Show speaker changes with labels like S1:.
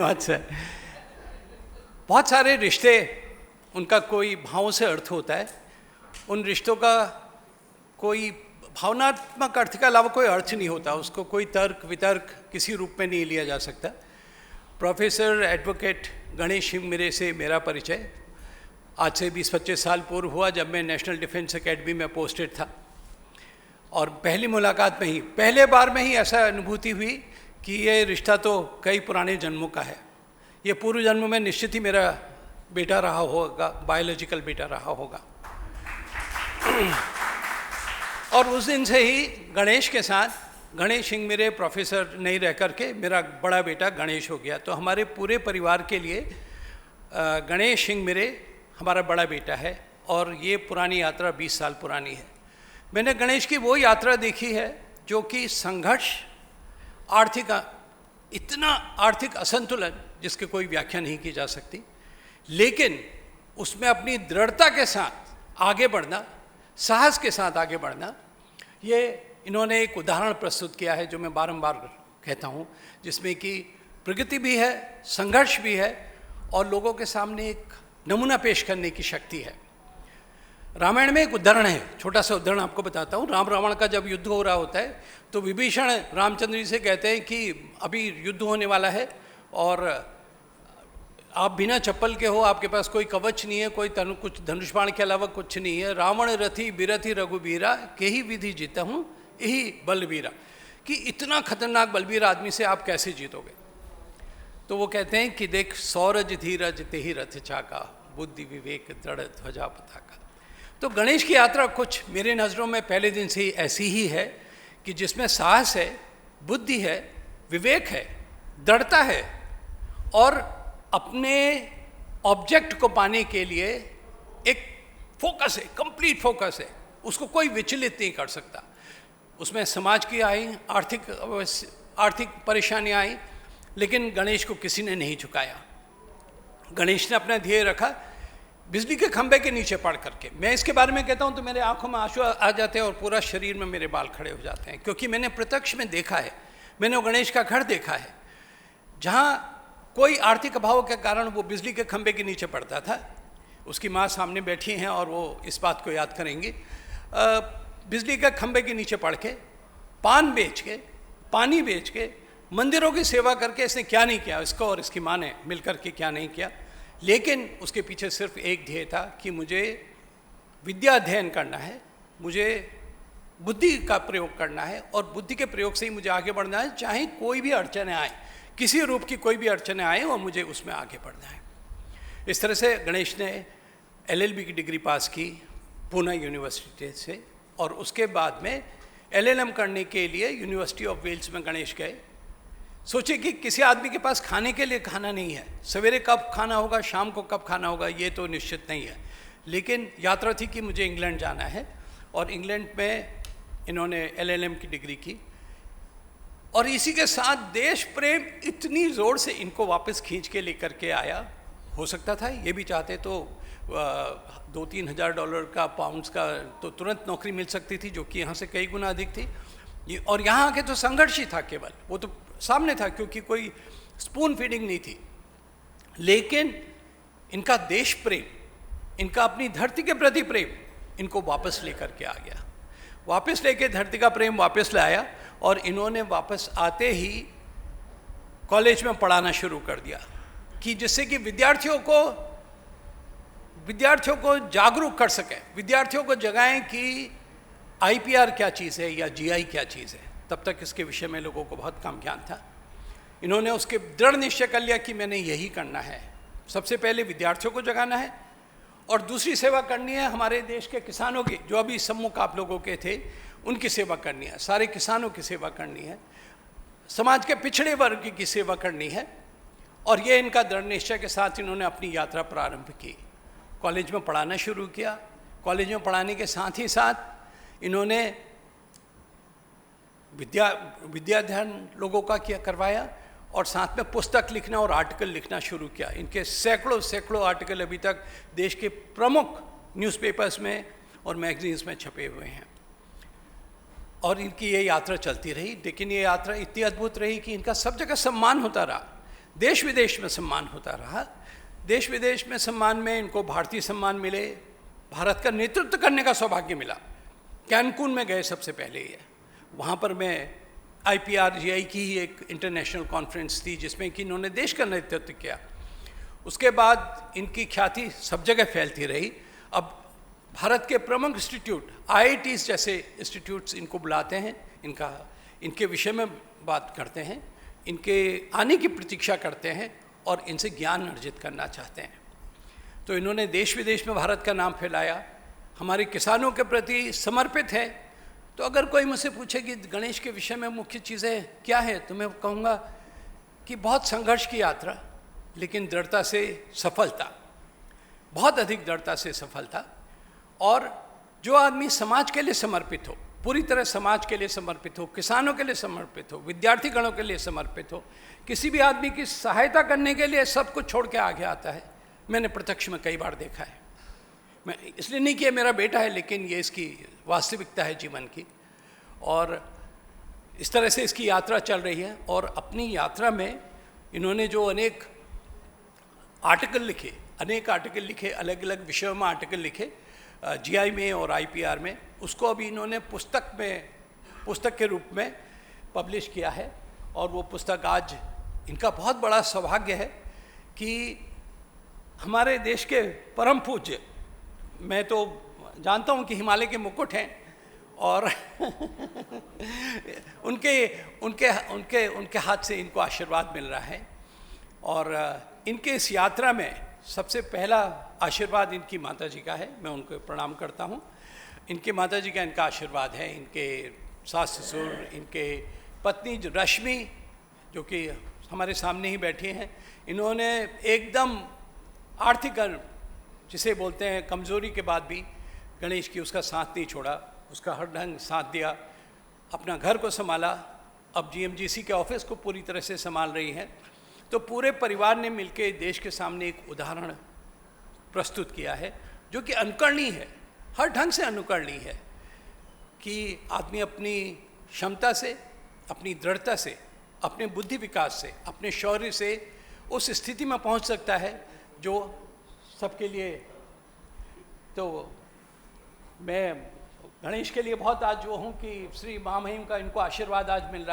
S1: बात से बहुत सारे रिश्ते, उनका कोई भावों से अर्थ होता है। उन रिश्तों का कोई भावनात्मक अर्थ के अलावा कोई अर्थ नहीं होता, उसको कोई तर्क वितर्क किसी रूप में नहीं लिया जा सकता। प्रोफेसर एडवोकेट गणेश हिंगमिरे से मेरा परिचय आज से 20-25 साल पूर्व हुआ, जब मैं नेशनल डिफेंस एकेडमी में पोस्टेड था। और पहली मुलाकात में ही, पहले बार में ही ऐसा अनुभूति हुई कि ये रिश्ता तो कई पुराने जन्मों का है। ये पूर्व जन्म में निश्चित ही मेरा बेटा रहा होगा, बायोलॉजिकल बेटा रहा होगा। और उस दिन से ही गणेश के साथ गणेश हिंगमिरे प्रोफेसर नहीं रह करके मेरा बड़ा बेटा गणेश हो गया। तो हमारे पूरे परिवार के लिए गणेश हिंगमिरे हमारा बड़ा बेटा है। और ये पुरानी यात्रा 20 साल पुरानी है। मैंने गणेश की वो यात्रा देखी है जो कि संघर्ष, इतना आर्थिक असंतुलन जिसकी कोई व्याख्या नहीं की जा सकती, लेकिन उसमें अपनी दृढ़ता के साथ आगे बढ़ना, साहस के साथ आगे बढ़ना, ये इन्होंने एक उदाहरण प्रस्तुत किया है जो मैं बारंबार कहता हूँ, जिसमें कि प्रगति भी है, संघर्ष भी है और लोगों के सामने एक नमूना पेश करने की शक्ति है। रामायण में एक उदाहरण है, छोटा सा उदाहरण आपको बताता हूँ। राम रावण का जब युद्ध हो रहा होता है तो विभीषण रामचंद्र जी से कहते हैं कि अभी युद्ध होने वाला है और आप बिना चप्पल के हो, आपके पास कोई कवच नहीं है, कोई कुछ धनुष बाण के अलावा कुछ नहीं है। रावण रथी बिरथी रघुबीरा, के ही विधि जीता हूँ यही बलबीरा, कि इतना खतरनाक बलबीर आदमी से आप कैसे जीतोगे। तो वो कहते हैं कि देख, सौरज धीरज तेहि रथ चाका, बुद्धि विवेक दृढ़ ध्वजा पताका। तो गणेश की यात्रा कुछ मेरे नज़रों में पहले दिन से ही ऐसी ही है कि जिसमें साहस है, बुद्धि है, विवेक है, दृढ़ता है और अपने ऑब्जेक्ट को पाने के लिए एक फोकस है, कंप्लीट फोकस है, उसको कोई विचलित नहीं कर सकता। उसमें समाज की आई, आर्थिक परेशानियाँ आई, लेकिन गणेश को किसी ने नहीं झुकाया। गणेश ने अपना ध्येय रखा बिजली के खंभे के नीचे पड़ करके। मैं इसके बारे में कहता हूँ तो मेरे आंखों में आंसू आ जाते हैं और पूरा शरीर में मेरे बाल खड़े हो जाते हैं, क्योंकि मैंने प्रत्यक्ष में देखा है। मैंने गणेश का घर देखा है जहाँ कोई आर्थिक अभाव के कारण वो बिजली के खंभे के नीचे पड़ता था। उसकी माँ सामने बैठी हैं और वो इस बात को याद करेंगी। बिजली के खंभे के नीचे पड़ के, पान बेच के, पानी बेच के, मंदिरों की सेवा करके इसने क्या नहीं किया, इसको और इसकी माँ ने मिलकर के क्या नहीं किया। लेकिन उसके पीछे सिर्फ एक ध्येय था कि मुझे विद्या अध्ययन करना है, मुझे बुद्धि का प्रयोग करना है और बुद्धि के प्रयोग से ही मुझे आगे बढ़ना है, चाहे कोई भी अड़चने आए, किसी रूप की कोई भी अड़चने आए और मुझे उसमें आगे बढ़ना है। इस तरह से गणेश ने LLB की डिग्री पास की पूना यूनिवर्सिटी से और उसके बाद में LLM करने के लिए यूनिवर्सिटी ऑफ वेल्स में गणेश गए। सोचिए कि किसी आदमी के पास खाने के लिए खाना नहीं है, सवेरे कब खाना होगा, शाम को कब खाना होगा, ये तो निश्चित नहीं है। लेकिन यात्रा थी कि मुझे इंग्लैंड जाना है और इंग्लैंड में इन्होंने LLM की डिग्री की। और इसी के साथ देश प्रेम इतनी ज़ोर से इनको वापस खींच के लेकर के आया। हो सकता था ये भी चाहते तो $2-3 हज़ार का, पाउंड्स का तो तुरंत नौकरी मिल सकती थी, जो कि यहाँ से कई गुना अधिक थी। और यहाँ आके तो संघर्ष ही था, केवल वो तो सामने था क्योंकि कोई स्पून फीडिंग नहीं थी। लेकिन इनका देश प्रेम, इनका अपनी धरती के प्रति प्रेम इनको वापस लेकर के आ गया। वापस लेके धरती का प्रेम वापस लाया और इन्होंने वापस आते ही कॉलेज में पढ़ाना शुरू कर दिया, कि जिससे कि विद्यार्थियों को जागरूक कर सकें, विद्यार्थियों को जगाएं कि IPR क्या चीज़ है या GI क्या चीज़ है। तब तक इसके विषय में लोगों को बहुत कम ज्ञान था। इन्होंने उसके दृढ़ निश्चय कर लिया कि मैंने यही करना है। सबसे पहले विद्यार्थियों को जगाना है और दूसरी सेवा करनी है हमारे देश के किसानों की, जो अभी सम्मुख आप लोगों के थे, उनकी सेवा करनी है, सारे किसानों की सेवा करनी है, समाज के पिछड़े वर्ग की सेवा करनी है। और ये इनका दृढ़ निश्चय के साथ इन्होंने अपनी यात्रा प्रारंभ की। कॉलेज में पढ़ाना शुरू किया। कॉलेज में पढ़ाने के साथ ही साथ इन्होंने विद्याध्ययन लोगों का करवाया और साथ में पुस्तक लिखना और आर्टिकल लिखना शुरू किया। इनके सैकड़ों आर्टिकल अभी तक देश के प्रमुख न्यूज़पेपर्स में और मैगजीन्स में छपे हुए हैं। और इनकी ये यात्रा चलती रही। लेकिन ये यात्रा इतनी अद्भुत रही कि इनका सब जगह सम्मान होता रहा। देश विदेश में सम्मान होता रहा। देश विदेश में सम्मान में इनको भारतीय सम्मान मिले, भारत का नेतृत्व करने का सौभाग्य मिला। कैनकून में गए सबसे पहले ये, वहाँ पर मैं IPRGI की ही एक इंटरनेशनल कॉन्फ्रेंस थी जिसमें कि इन्होंने देश का नेतृत्व किया। उसके बाद इनकी ख्याति सब जगह फैलती रही। अब भारत के प्रमुख इंस्टीट्यूट IITs जैसे इंस्टीट्यूट्स इनको बुलाते हैं, इनके विषय में बात करते हैं, इनके आने की प्रतीक्षा करते हैं और इनसे ज्ञान अर्जित करना चाहते हैं। तो इन्होंने देश विदेश में भारत का नाम फैलाया, हमारे किसानों के प्रति समर्पित है। तो अगर कोई मुझसे पूछे कि गणेश के विषय में मुख्य चीज़ें क्या है, तो मैं कहूँगा कि बहुत संघर्ष की यात्रा, लेकिन दृढ़ता से सफलता, बहुत अधिक दृढ़ता से सफलता। और जो आदमी समाज के लिए समर्पित हो, पूरी तरह समाज के लिए समर्पित हो, किसानों के लिए समर्पित हो, विद्यार्थी गणों के लिए समर्पित हो, किसी भी आदमी की सहायता करने के लिए सब कुछ छोड़ के आगे आता है, मैंने प्रत्यक्ष में कई बार देखा है। मैं इसलिए नहीं कि ये मेरा बेटा है, लेकिन ये इसकी वास्तविकता है जीवन की। और इस तरह से इसकी यात्रा चल रही है। और अपनी यात्रा में इन्होंने जो अनेक आर्टिकल लिखे, अलग अलग विषयों में आर्टिकल लिखे, GI में और IPR में, उसको अभी इन्होंने पुस्तक के रूप में पब्लिश किया है। और वो पुस्तक आज इनका बहुत बड़ा सौभाग्य है कि हमारे देश के परम पूज्य, मैं तो जानता हूँ कि हिमालय के मुकुट हैं और उनके हाथ से इनको आशीर्वाद मिल रहा है। और इनके इस यात्रा में सबसे पहला आशीर्वाद इनकी माताजी का है, मैं उनको प्रणाम करता हूँ। इनकी माताजी का इनका आशीर्वाद है, इनके सास ससुर, इनके पत्नी जो रश्मि, जो कि हमारे सामने ही बैठी हैं, इन्होंने एकदम आर्थिक, जिसे बोलते हैं कमज़ोरी के बाद भी गणेश की उसका साथ नहीं छोड़ा, उसका हर ढंग साथ दिया, अपना घर को संभाला, अब GMGC के ऑफिस को पूरी तरह से संभाल रही हैं। तो पूरे परिवार ने मिलकर देश के सामने एक उदाहरण प्रस्तुत किया है जो कि अनुकरणीय है, हर ढंग से अनुकरणीय है, कि आदमी अपनी क्षमता से, अपनी दृढ़ता से, अपने बुद्धि विकास से, अपने शौर्य से उस स्थिति में पहुंच सकता है जो सबके लिए। तो मैं गणेश के लिए बहुत आज जो हूँ कि श्री महामहिम का इनको आशीर्वाद आज मिल रहा